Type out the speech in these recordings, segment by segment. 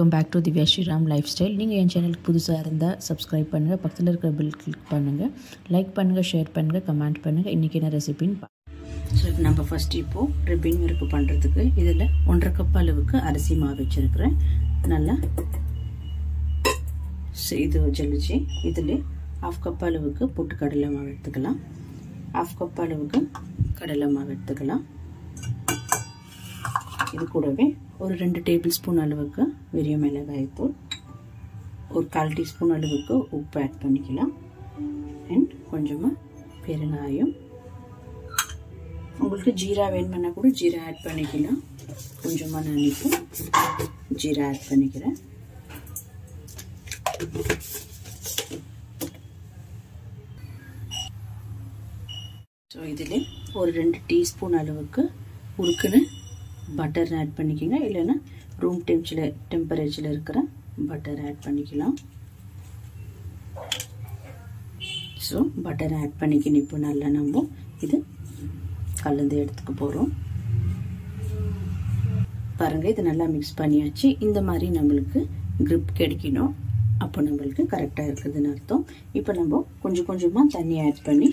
Welcome back to Divya Sriram lifestyle. நீங்கள் என் சேனலுக்கு புதுசாக இருந்தால் சப்ஸ்கிரைப் பண்ணுங்கள், பக்கத்தில் இருக்கிற பில் கிளிக் பண்ணுங்கள், லைக் பண்ணுங்கள், ஷேர் பண்ணுங்கள், கமெண்ட் பண்ணுங்கள். இன்றைக்கி என்ன ரெசிபின்னு ஸோ நம்ம ஃபஸ்ட்டு இப்போது ரிப்பின் ஒர்க்கு பண்ணுறதுக்கு இதில் 1.5 கப் அளவுக்கு அரிசி மாவு வச்சுருக்கிறேன். நல்லா இது ஜலிச்சு இதில் 1/2 கப் அளவுக்கு பொட்டுக்கடலை மாவு எடுத்துக்கலாம், 1/2 கப் அளவுக்கு கடலை மாவு எடுத்துக்கலாம். இது கூடவே ஒரு 2 டேபிள் ஸ்பூன் அளவுக்கு வெறிய மிளகாய் தூள், ஒரு 1/4 டீஸ்பூன் அளவுக்கு உப்பு ஆட் பண்ணிக்கலாம், அண்ட் கொஞ்சமாக பெருங்காயம். உங்களுக்கு ஜீரா வேணும்னா கூட ஜீரா ஆட் பண்ணிக்கலாம். கொஞ்சமாக நான் இப்போ ஜீரா ஆட் பண்ணிக்கிறேன். ஸோ இதில் ஒரு 2 டீஸ்பூன் அளவுக்கு உருக்குன்னு பட்டர் ஆட் பண்ணிக்கோங்க, இல்லைன்னா ரூம் டெம்பரேச்சரில் இருக்கிற பட்டர் ஆட் பண்ணிக்கலாம். ஸோ பட்டர் ஆட் பண்ணிக்கணும். இப்போ நல்லா நம்ம இது கலந்து எடுத்துக்க போகிறோம். பாருங்கள், இது நல்லா மிக்ஸ் பண்ணியாச்சு. இந்த மாதிரி நம்மளுக்கு கிரிப் கிடைக்கணும், அப்போ நம்மளுக்கு கரெக்டாக இருக்குதுன்னு அர்த்தம். இப்போ நம்ம கொஞ்சம் கொஞ்சமாக தண்ணி ஆட் பண்ணி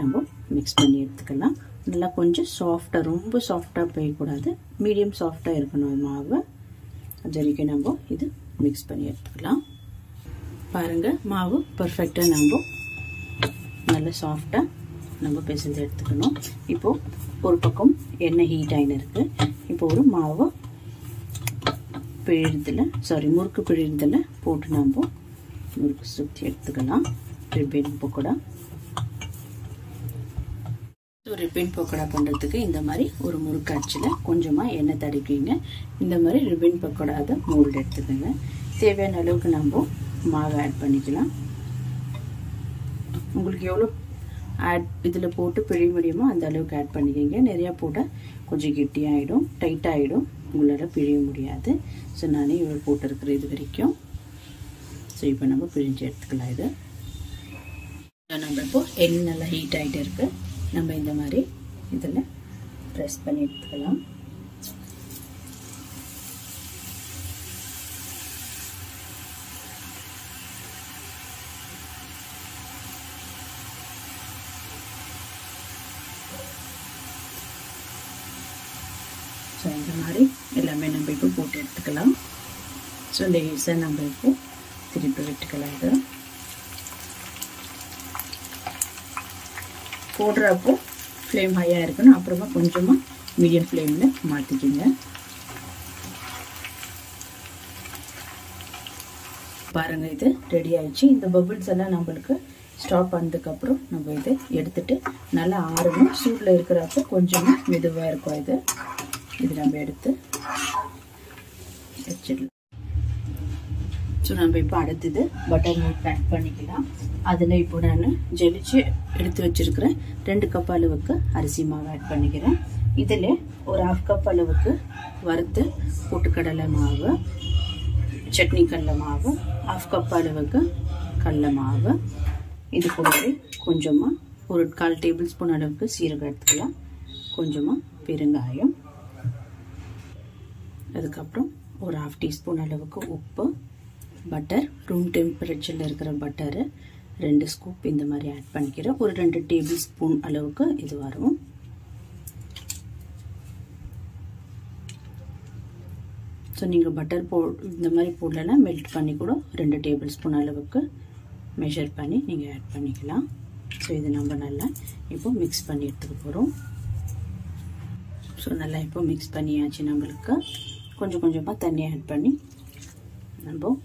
நம்ம மிக்ஸ் பண்ணி எடுத்துக்கலாம். நல்லா கொஞ்சம் சாஃப்டாக, ரொம்ப சாஃப்டாக போயக்கூடாது, மீடியம் சாஃப்டாக இருக்கணும் மாவு. அது வரைக்கும் நம்ம இது மிக்ஸ் பண்ணி எடுத்துக்கலாம். பாருங்கள், மாவு பர்ஃபெக்டாக நம்ம நல்லா சாஃப்டாக நம்ம பிசைஞ்சு எடுத்துக்கணும். இப்போது ஒரு பக்கம் எண்ணெய் ஹீட் ஆகின்னு இருக்குது. இப்போ ஒரு மாவு முறுக்கு பிழிறதில் போட்டு நம்ம முறுக்கு சுற்றி எடுத்துக்கலாம். Ribbon pakoda. So ribbon pakoda பண்ணுறதுக்கு இந்த மாதிரி ஒரு முறுக்கு அச்சில் கொஞ்சமாக எண்ணெய் தடவிங்க. இந்த மாதிரி ரிப்பன் பக்கோடாவை மோல்டு எடுத்துக்கோங்க. தேவையான அளவுக்கு நம்ம மாவு ஆட் பண்ணிக்கலாம். உங்களுக்கு எவ்வளோ இதில் போட்டு பிழிய முடியுமோ அந்த அளவுக்கு ஆட் பண்ணிக்கோங்க. நிறையா போட்டால் கொஞ்சம் கெட்டியாகிடும், டைட்டாகிடும், உங்களால் பிழிய முடியாது. ஸோ நானே இவ்வளோ போட்டிருக்கிறேன் இது வரைக்கும். ஸோ இப்போ நம்ம பிழிஞ்சு எடுத்துக்கலாம். இது நம்ம இப்போ எண்ணெய் நல்லா ஹீட் ஆகிட்டு இருக்குது. நம்ம இந்த மாதிரி இதில் ப்ரெஸ் பண்ணி எடுத்துக்கலாம். ஸோ இந்த மாதிரி எல்லாமே நம்ம இப்போ போட்டு எடுத்துக்கலாம். ஸோ லேசாக நம்ம இப்போ திருப்பி விட்டுக்கலாம். இது போடுறப்போ ஃப்ளேம் ஹையாக இருக்கணும், அப்புறமா கொஞ்சமாக மீடியம் ஃப்ளேமில் மாற்றிக்கிங்க. பாருங்கள், இது ரெடி ஆயிடுச்சு. இந்த பபிள்ஸ் எல்லாம் நம்மளுக்கு ஸ்டாப் பண்ணதுக்கப்புறம் நம்ம இதை எடுத்துட்டு நல்லா ஆறணும். சூட்டில் இருக்கிறப்போ கொஞ்சமாக மெதுவாக இருக்கும். இது நம்ம எடுத்து வச்சிடலாம். ஸோ நம்ம இப்போ அடுத்தது பட்டர் மில்க் ஆட் பண்ணிக்கலாம். அதில் இப்போ நான் ஜெலிச்சு எடுத்து வச்சிருக்கிறேன் 2 கப் அளவுக்கு அரிசி மாவு ஆட் பண்ணிக்கிறேன். இதில் ஒரு 1/2 கப் அளவுக்கு வறுத்து பொட்டுக்கடலை மாவு, சட்னி கடலை மாவு, 1/2 கப் அளவுக்கு கடலை மாவு, இது கூடவே கொஞ்சமாக ஒரு 1/4 டேபிள் ஸ்பூன் அளவுக்கு சீரகம் எடுத்துக்கலாம், கொஞ்சமாக பெருங்காயம், அதுக்கப்புறம் ஒரு 1/2 டீஸ்பூன் அளவுக்கு உப்பு, பட்டர், ரூம் டெம்பரேச்சரில் இருக்கிற பட்டரு 2 ஸ்கூப் இந்த மாதிரி ஆட் பண்ணிக்கிறேன். ஒரு 2 டேபிள் ஸ்பூன் அளவுக்கு இது வரும். ஸோ நீங்கள் பட்டர் இந்த மாதிரி போடலைன்னா மெல்ட் பண்ணி கூட 2 டேபிள் ஸ்பூன் அளவுக்கு மெஷர் பண்ணி நீங்கள் ஆட் பண்ணிக்கலாம். ஸோ இது நம்ம நல்லா இப்போ மிக்ஸ் பண்ணி எடுத்துக்க போகிறோம். ஸோ நல்லா இப்போ மிக்ஸ் பண்ணியாச்சு. நம்மளுக்கு கொஞ்சம் கொஞ்சமாக தண்ணி ஆட் பண்ணி நம்ம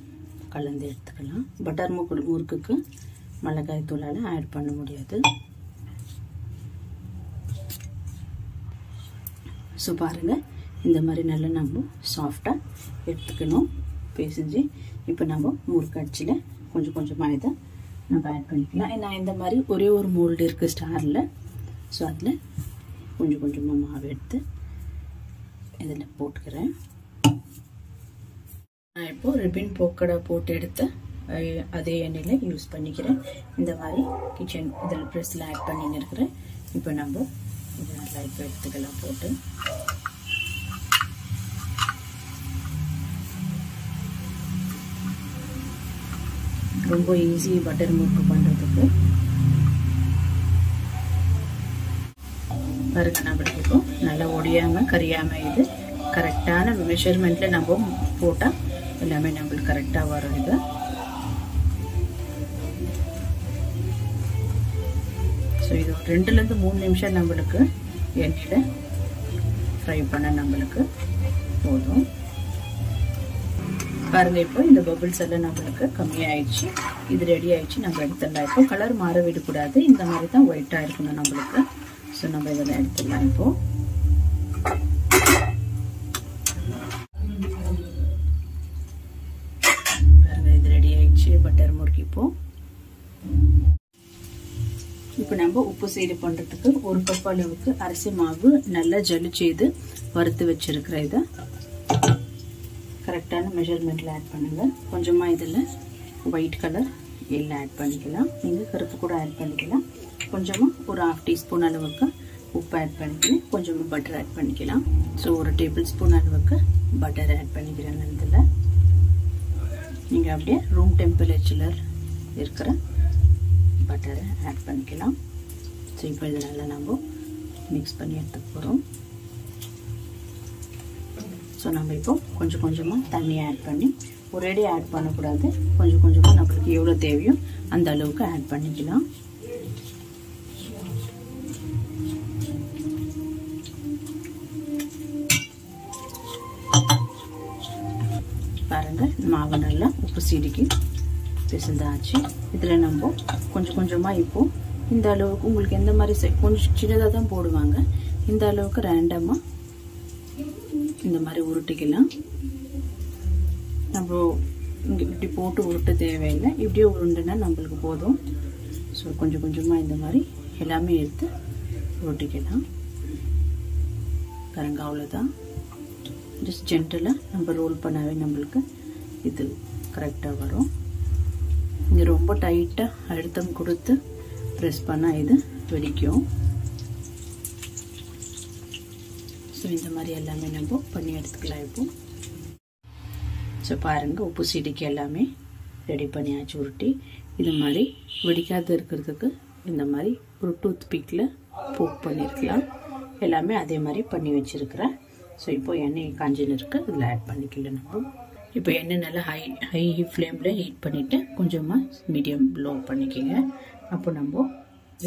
கலந்து எடுத்துக்கலாம். பட்டர் முறுக்குக்கு மிளகாய் தூளால் ஆட் பண்ண முடியாது. ஸோ பாருங்கள், இந்த மாதிரி நல்லா நம்ம சாஃப்டாக எடுத்துக்கணும் பேசிஞ்சு. இப்போ நம்ம முறுக்கு அச்சில் கொஞ்சம் கொஞ்சமாக இதை நம்ம ஆட் பண்ணிக்கலாம். நான் இந்த மாதிரி ஒரே ஒரு மோல்டு இருக்குது ஸ்டாரில். ஸோ அதில் கொஞ்சம் கொஞ்சமாக மாவு எடுத்து இதில் போட்டுக்கிறேன். நான் இப்போ ரிப்பன் பக்கோடா போட்டு எடுத்து அதே எண்ணெயில் யூஸ் பண்ணிக்கிறேன். இந்த மாதிரி கிச்சன் இதில் ப்ரெஸ்ஸில் ஆட் பண்ணின்னு இருக்கிறேன். இப்போ நம்ம இதை நல்லா இப்போ எடுத்துக்கலாம் போட்டு. ரொம்ப ஈஸி பட்டர் முறுக்கு பண்ணுறதுக்கு. பாருங்க நம்மளுக்கு இப்போ நல்லா ஒடியாமல் கரியாமல் இது கரெக்டான மெஷர்மெண்ட்டில் நம்ம போட்டால் எல்லாமே நம்மளுக்கு கரெக்டாக வரும். இது ஸோ இது 2லேருந்து 3 நிமிஷம் நம்மளுக்கு எண்ணெயில் ஃப்ரை பண்ண நம்மளுக்கு போதும். பாருங்க இப்போ இந்த பபிள்ஸ் எல்லாம் நம்மளுக்கு கம்மியாயிடுச்சு. இது ரெடி ஆயிடுச்சு. நம்ம எடுத்துடலாம். இப்போ கலர் மாற விடக்கூடாது. இந்த மாதிரி தான் ஒயிட்டாக இருக்கணும் நம்மளுக்கு. ஸோ நம்ம இதெல்லாம் எடுத்துடலாம். இப்போ பாருங்க இது ரெடி ஆயிடுச்சு பட்டர் முறுக்கு. இப்போ நம்ம உப்பு சீடு பண்ணுறதுக்கு 1 கப் அளவுக்கு அரிசி மாவு நல்லா ஜலிச்சு இது வறுத்து வச்சிருக்கிற இதை கரெக்டான மெஷர்மெண்ட்டில் ஆட் பண்ணுங்கள். கொஞ்சமாக இதில் ஒயிட் கலர் எள்ளு ஆட் பண்ணிக்கலாம். நீங்கள் கருப்பு கூட ஆட் பண்ணிக்கலாம். கொஞ்சமாக ஒரு 1/2 டீஸ்பூன் அளவுக்கு உப்பு ஆட் பண்ணிக்கலாம். கொஞ்சமாக பட்டர் ஆட் பண்ணிக்கலாம். ஸோ 1 டேபிள் ஸ்பூன் அளவுக்கு பட்டர் ஆட் பண்ணிக்கிறேன். இதில் நீங்கள் அப்படியே ரூம் டெம்பரேச்சரில் இருக்கிற பட்டரை ஆட் பண்ணிக்கலாம். ஸோ இப்போ இதை நல்லா நம்ம மிக்ஸ் பண்ணி எடுத்துக்க போகிறோம். ஸோ நம்ம இப்போ கொஞ்சம் கொஞ்சமாக தண்ணி ஆட் பண்ணி ஒரேடி ஆட் பண்ணக்கூடாது. கொஞ்சம் கொஞ்சமாக நம்மளுக்கு எவ்வளோ தேவையோ அந்த அளவுக்கு ஆட் பண்ணிக்கலாம். பாருங்கள் மாவு நல்லா உப்பு சீடிக்கு பிசைந்தாச்சு. இதில் நம்ம கொஞ்சம் கொஞ்சமாக இப்போது இந்த அளவுக்கு உங்களுக்கு எந்த மாதிரி கொஞ்சம் சின்னதாக தான் போடுவாங்க. இந்த அளவுக்கு ரேண்டமாக இந்த மாதிரி உருட்டிக்கலாம். நம்ம இங்கே இப்படி போட்டு உருட்ட தேவையில்லை. இப்படியே உருண்டுனா நம்மளுக்கு போதும். ஸோ கொஞ்சம் கொஞ்சமாக இந்த மாதிரி எல்லாமே எடுத்து உருட்டிக்கலாம். பாருங்க அவ்வளோதான். ஜஸ்ட் ஜென்டலாக நம்ம ரோல் பண்ணாவே நம்மளுக்கு இது கரெக்டாக வரும். இங்கே ரொம்ப டைட்டாக அழுத்தம் கொடுத்து ப்ரெஸ் பண்ணால் இது வெடிக்கும். ஸோ இந்த மாதிரி எல்லாமே நம்ம பண்ணி எடுத்துக்கலாம். இப்போ ஸோ பாருங்கள் உப்பு சீடிக்கு எல்லாமே ரெடி பண்ணியாச்சு உருட்டி. இது மாதிரி வெடிக்காத இருக்கிறதுக்கு இந்த மாதிரி ஒரு டூத் பிக்கில் போக் பண்ணியிருக்கலாம். எல்லாமே அதே மாதிரி பண்ணி வச்சுருக்கிறேன். ஸோ இப்போ எண்ணெய் காஞ்சின்னு இருக்குது. இதில் ஆட் பண்ணிக்கலாம். நம்ம இப்போ எண்ணெய் நல்லா ஹை ஃப்ளேமில் ஹீட் பண்ணிவிட்டு கொஞ்சமாக மீடியம் லோ பண்ணிக்கோங்க. அப்போ நம்ம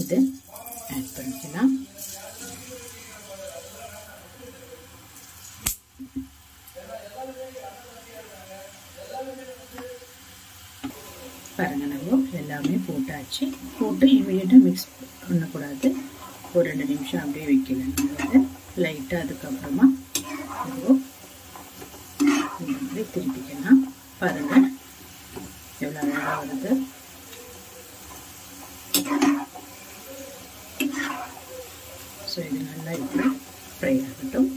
இதை ஆட் பண்ணிக்கலாம். பாருங்கள் நம்ம எல்லாமே போட்டாச்சு. போட்டு இமீடியட்டாக மிக்ஸ் பண்ணக்கூடாது. ஒரு 2 நிமிஷம் அப்படியே வைக்கலாம். லைட்டாக அதுக்கப்புறமா நம்ம இந்த மாதிரி திருப்பிக்கலாம். பாருங்கள் எவ்வளோ அழகாக வருது. ஸோ இது நல்லா இப்போ ஃப்ரை ஆகட்டும்.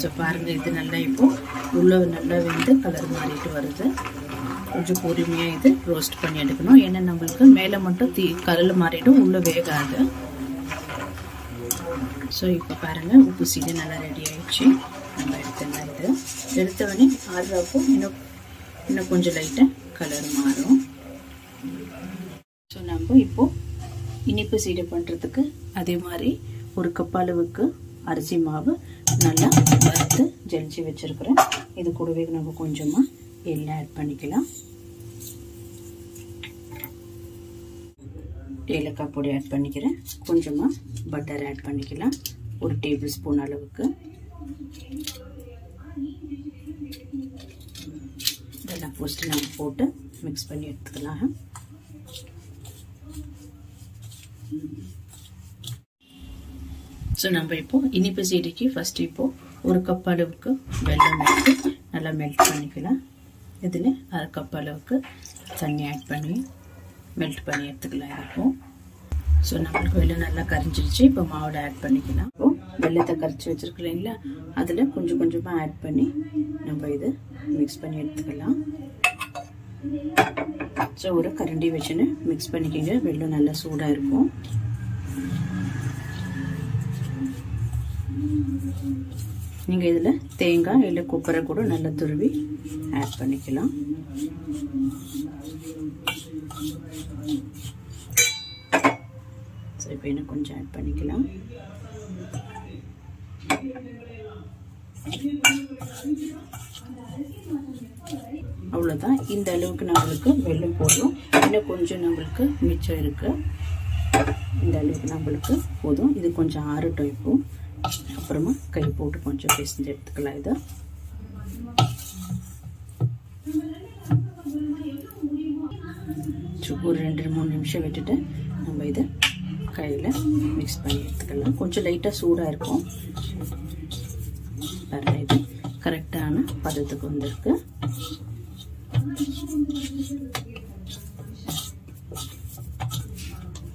ஸோ பாருங்கள் இது நல்லா இப்போ உள்ள நல்லா வெந்து கலர் மாறிட்டு வருது. கொஞ்சம் பொறுமையாக இது ரோஸ்ட் பண்ணி எடுக்கணும். ஏன்னா நம்மளுக்கு மேலே மட்டும் கலர் மாறிடும், உள்ளே வேகாது. ஸோ இப்போ பாருங்கள் உப்பு சீடு நல்லா ரெடி ஆயிடுச்சு. நம்ம எடுத்துடலாம். இது எடுத்தவொடனே ஆறுறப்போ இன்னும் கொஞ்சம் லைட்டாக கலர் மாறும். ஸோ நம்ம இப்போது இனிப்பு சீடை பண்ணுறதுக்கு அதே மாதிரி 1 கப் அளவுக்கு அரிசி மாவு நல்லா வறுத்து ஜலிச்சு வச்சுருக்கிறேன். இது கூடவே நம்ம கொஞ்சமாக எள்ளு ஆட் பண்ணிக்கலாம். ஏலக்காய் பொடி ஆட் பண்ணிக்கிறேன். கொஞ்சமாக பட்டர் ஆட் பண்ணிக்கலாம். 1 டேபிள் ஸ்பூன் அளவுக்கு. இதெல்லாம் ஃபஸ்ட்டு நம்ம போட்டு மிக்ஸ் பண்ணி எடுத்துக்கலாம். ஸோ நம்ம இப்போது இனிப்பு சீடிக்கு ஃபஸ்ட்டு இப்போது 1 கப் அளவுக்கு வெல்லம் எடுத்து நல்லா மெல்ட் பண்ணிக்கலாம். இதில் 1/2 கப் அளவுக்கு தண்ணி ஆட் பண்ணி மெல்ட் பண்ணி எடுத்துக்கலாம். இப்போ ஸோ நம்மளுக்கு வெல்லம் நல்லா கரைஞ்சிருச்சு. இப்போ மாவோட ஆட் பண்ணிக்கலாம். இப்போது வெல்லத்தை கரைச்சி வச்சுருக்கோம் இல்லைங்களா, அதில் கொஞ்சம் கொஞ்சமாக ஆட் பண்ணி நம்ம இது மிக்ஸ் பண்ணி எடுத்துக்கலாம். ஸோ ஒரு கரண்டி வச்சுன்னு மிக்ஸ் பண்ணிக்கிங்க. வெல்லம் நல்லா சூடாக இருக்கும். நீங்கள் இதில் தேங்காய் இல்லை கொப்பரை கூட நல்லா துருவி ஆட் பண்ணிக்கலாம். ஸோ இப்போ இன்னும் கொஞ்சம் ஆட் பண்ணிக்கலாம். அவ்வளோதான். இந்த அளவுக்கு நம்மளுக்கு வெல்லம் போதும். இன்னும் கொஞ்சம் நம்மளுக்கு மிச்சம் இருக்கு. இந்த அளவுக்கு நம்மளுக்கு போதும். இது கொஞ்சம் ஆறட்டும். இப்போ அப்புறமா கை போட்டு கொஞ்சம் பிசைஞ்சு எடுத்துக்கலாம். இதை ஒரு 2-3 நிமிஷம் விட்டுட்டு நம்ம இதை கையில் மிக்ஸ் பண்ணி எடுத்துக்கலாம். கொஞ்சம் லைட்டாக சூடாக இருக்கும். பாருங்க, இது கரெக்டான பதத்துக்கு வந்திருக்கு.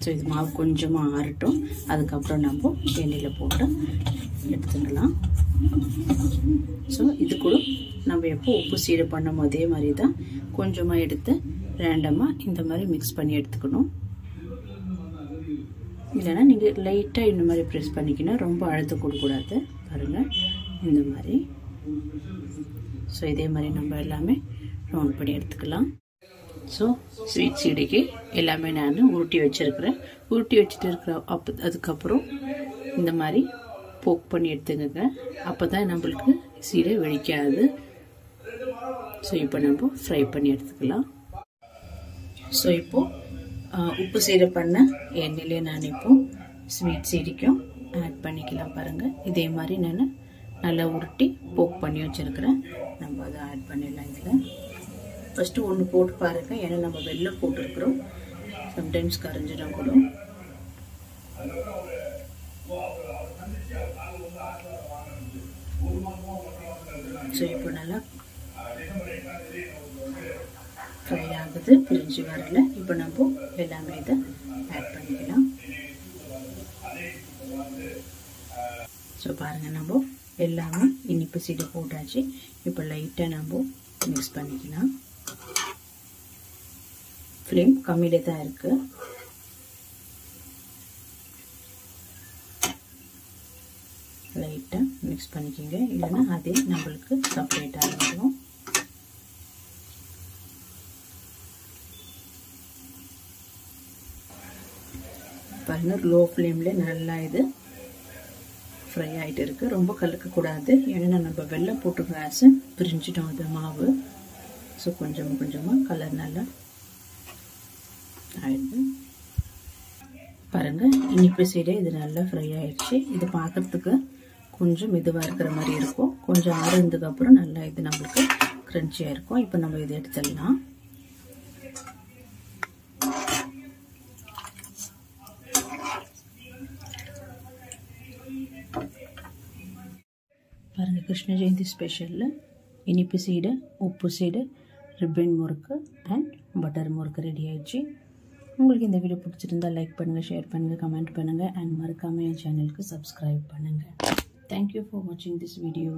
ஸோ இது மாவு கொஞ்சமாக ஆறட்டும். அதுக்கப்புறம் நம்ம எண்ணெயில் போட்டு எடுத்துக்கலாம். ஸோ இது கூட நம்ம எப்போ உப்பு சீடை பண்ணோமோ அதே மாதிரி தான் கொஞ்சமாக எடுத்து ரேண்டமாக இந்த மாதிரி மிக்ஸ் பண்ணி எடுத்துக்கணும். இல்லைன்னா நீங்கள் லைட்டாக இந்த மாதிரி ப்ரெஸ் பண்ணிக்கணும். ரொம்ப அழுத்த கொடுக்கூடாது. பாருங்கள், இந்த மாதிரி. ஸோ இதே மாதிரி நம்ம எல்லாமே ரவுண்ட் பண்ணி எடுத்துக்கலாம். ஸோ ஸ்வீட் சீடைக்கு எல்லாமே நான் உருட்டி வச்சுருக்கிறேன். உருட்டி வச்சுட்டு இருக்கிற அதுக்கப்புறம் இந்த மாதிரி போக் பண்ணி எடுத்துக்கங்க. அப்போ தான் நம்மளுக்கு சீடை வெடிக்காது. ஸோ இப்போ நம்ம ஃப்ரை பண்ணி எடுத்துக்கலாம். ஸோ இப்போது உப்பு சீடை பண்ண எண்ணெயிலே நான் இப்போ ஸ்வீட் சீடைக்கும் ஆட் பண்ணிக்கலாம். பாருங்கள், இதே மாதிரி நான் நல்லா உருட்டி போக் பண்ணி வச்சுருக்கிறேன். நம்ம அதை ஆட் பண்ணிடலாம். இதில் ஃபஸ்ட்டு ஒன்று போட்டு பாருங்கள். ஏன்னா நம்ம வெல்லம் போட்டுருக்குறோம். சம்டைம்ஸ் கரைஞ்சிடும் கூட. ஸோ இப்போ நல்லா ஃப்ரை ஆகுது, பிரிஞ்சு வரல. இப்போ நம்ம எல்லாமே இதை ஆட் பண்ணிக்கலாம். ஸோ பாருங்கள், நம்ம எல்லாமே இனிப்பு சீடை போட்டாச்சு. இப்போ லைட்டாக நம்ம மிக்ஸ் பண்ணிக்கலாம். ஃப்ளேம் கம்மியில தான் இருக்கு. லைட்டாக மிக்ஸ் பண்ணிக்கோங்க. இல்லைன்னா அதே நம்மளுக்கு செப்பரேட்டாக இருக்கும். பாருங்க, லோ ஃப்ளேம்ல நல்லா இது ஃப்ரை ஆகிட்டு இருக்கு. ரொம்ப கலக்கக்கூடாது. ஏன்னா நம்ம வெல்லம் போட்டு கேஸ் பிரிஞ்சிட்டோம் அது மாவு. ஸோ கொஞ்சம் கொஞ்சமாக கலர் நல்லா ஆயிடுது. பாருங்க, இனிப்பு சீடை இது நல்லா ஃப்ரை ஆயிடுச்சு. இது பார்க்கறதுக்கு கொஞ்சம் மெதுவாக இருக்கிற மாதிரி இருக்கும். கொஞ்சம் ஆறுனதுக்கு அப்புறம் நல்லா இது நம்மளுக்கு கிரன்ச்சியாக இருக்கும். இப்போ நம்ம இதை எடுத்துடலாம். பாருங்கள், கிருஷ்ண ஜெயந்தி ஸ்பெஷலில் இனிப்பு சீடை, உப்பு சீடை, ரிப்பன் முறுக்கு அண்ட் பட்டர் முறுக்கு ரெடி ஆயிடுச்சு. உங்களுக்கு இந்த வீடியோ பிடிச்சிருந்தால் லைக் பண்ணுங்கள், ஷேர் பண்ணுங்கள், கமெண்ட் பண்ணுங்கள் அண்ட் மறக்காமல் என் சேனலுக்கு சப்ஸ்கிரைப் பண்ணுங்கள். தேங்க்யூ ஃபார் வாட்சிங் திஸ் வீடியோ.